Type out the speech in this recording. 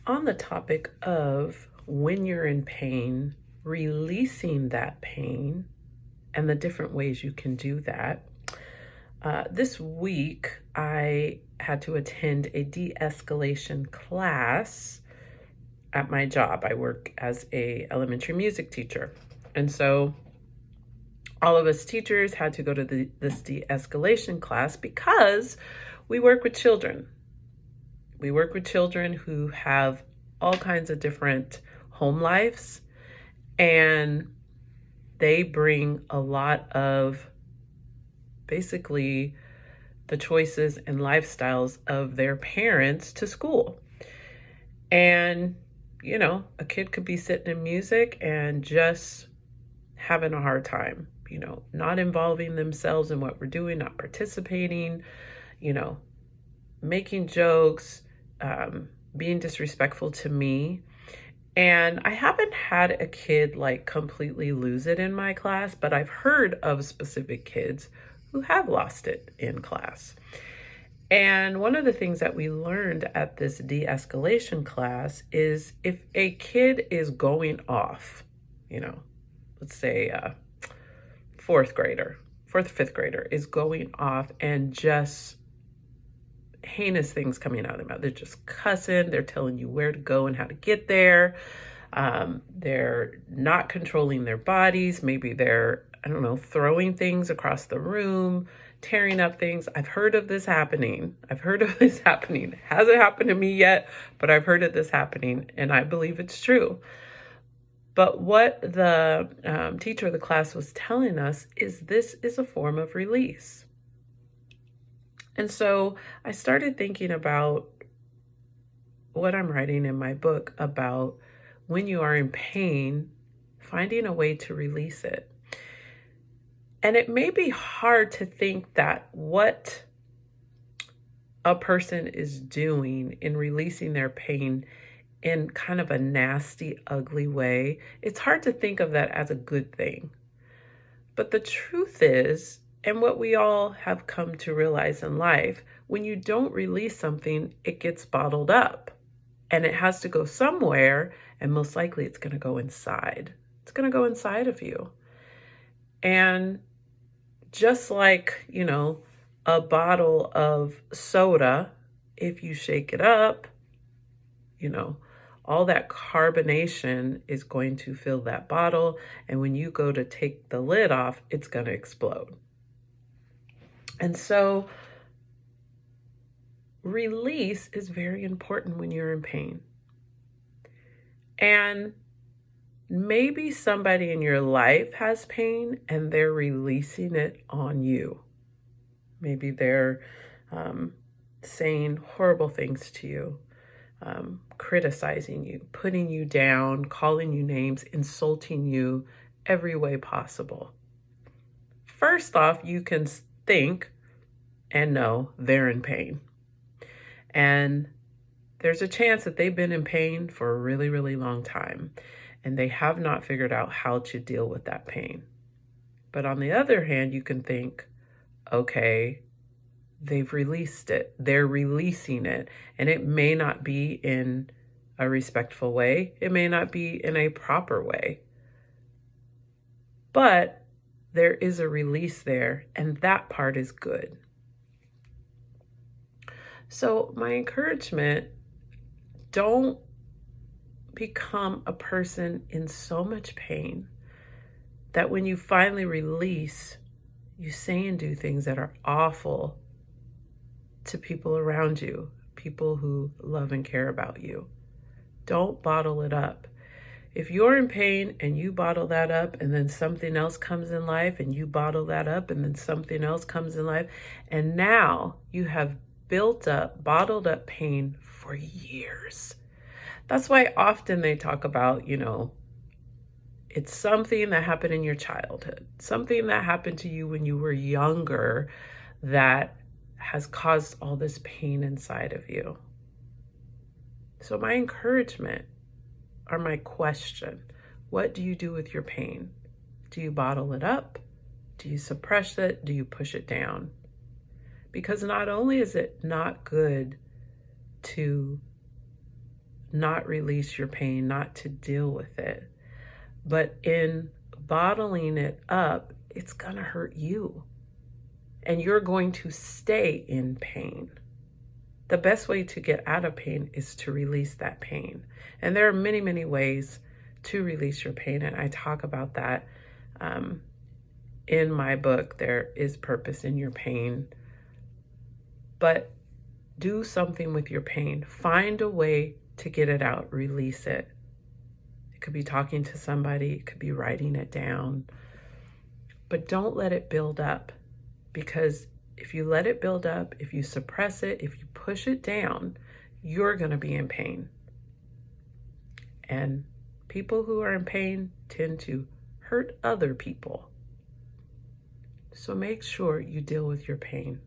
On the topic of when you're in pain, releasing that pain, and the different ways you can do that. This week, I had to attend a de-escalation class at my job. I work as a elementary music teacher. And so all of us teachers had to go to this de-escalation class because we work with children. We work with children who have all kinds of different home lives, and they bring a lot of basically the choices and lifestyles of their parents to school. And, a kid could be sitting in music and just having a hard time, not involving themselves in what we're doing, not participating, you know, making jokes, being disrespectful to me. And I haven't had a kid like completely lose it in my class, but I've heard of specific kids who have lost it in class. And one of the things that we learned at this de-escalation class is if a kid is going off, let's say fourth, fifth grader is going off and just heinous things coming out of their mouth. They're just cussing. They're telling you where to go and how to get there. They're not controlling their bodies. Maybe they're, throwing things across the room, tearing up things. I've heard of this happening. It hasn't happened to me yet, but I've heard of this happening, and I believe it's true. But what the teacher of the class was telling us is this is a form of release. And so I started thinking about what I'm writing in my book about when you are in pain, finding a way to release it. And it may be hard to think that what a person is doing in releasing their pain in kind of a nasty, ugly way, it's hard to think of that as a good thing. But the truth is, and what we all have come to realize in life, when you don't release something, it gets bottled up and it has to go somewhere, and most likely it's going to go inside. It's going to go inside of you. And just like, a bottle of soda, if you shake it up, all that carbonation is going to fill that bottle. And when you go to take the lid off, it's going to explode. And so release is very important when you're in pain. And maybe somebody in your life has pain and they're releasing it on you. Maybe they're saying horrible things to you, criticizing you, putting you down, calling you names, insulting you every way possible. First off, you can think and know they're in pain. And there's a chance that they've been in pain for a really, really long time, and they have not figured out how to deal with that pain. But on the other hand, you can think, okay, they've released it. They're releasing it. And it may not be in a respectful way. It may not be in a proper way. But there is a release there, and that part is good. So my encouragement, don't become a person in so much pain that when you finally release, you say and do things that are awful to people around you, people who love and care about you. Don't bottle it up. If you're in pain and you bottle that up, and then something else comes in life and you bottle that up, and then something else comes in life, and now you have built up, bottled up pain for years. That's why often they talk about, it's something that happened in your childhood, something that happened to you when you were younger that has caused all this pain inside of you. So my encouragement, or my question, what do you do with your pain? Do you bottle it up? Do you suppress it? Do you push it down? Because not only is it not good to not release your pain, not to deal with it. But in bottling it up, it's going to hurt you. And you're going to stay in pain. The best way to get out of pain is to release that pain. And there are many, many ways to release your pain. And I talk about that in my book, There is Purpose in Your Pain. But do something with your pain. Find a way to get it out, release it. It could be talking to somebody, it could be writing it down. But don't let it build up, because if you let it build up, if you suppress it, if you push it down, you're going to be in pain. And people who are in pain tend to hurt other people. So make sure you deal with your pain.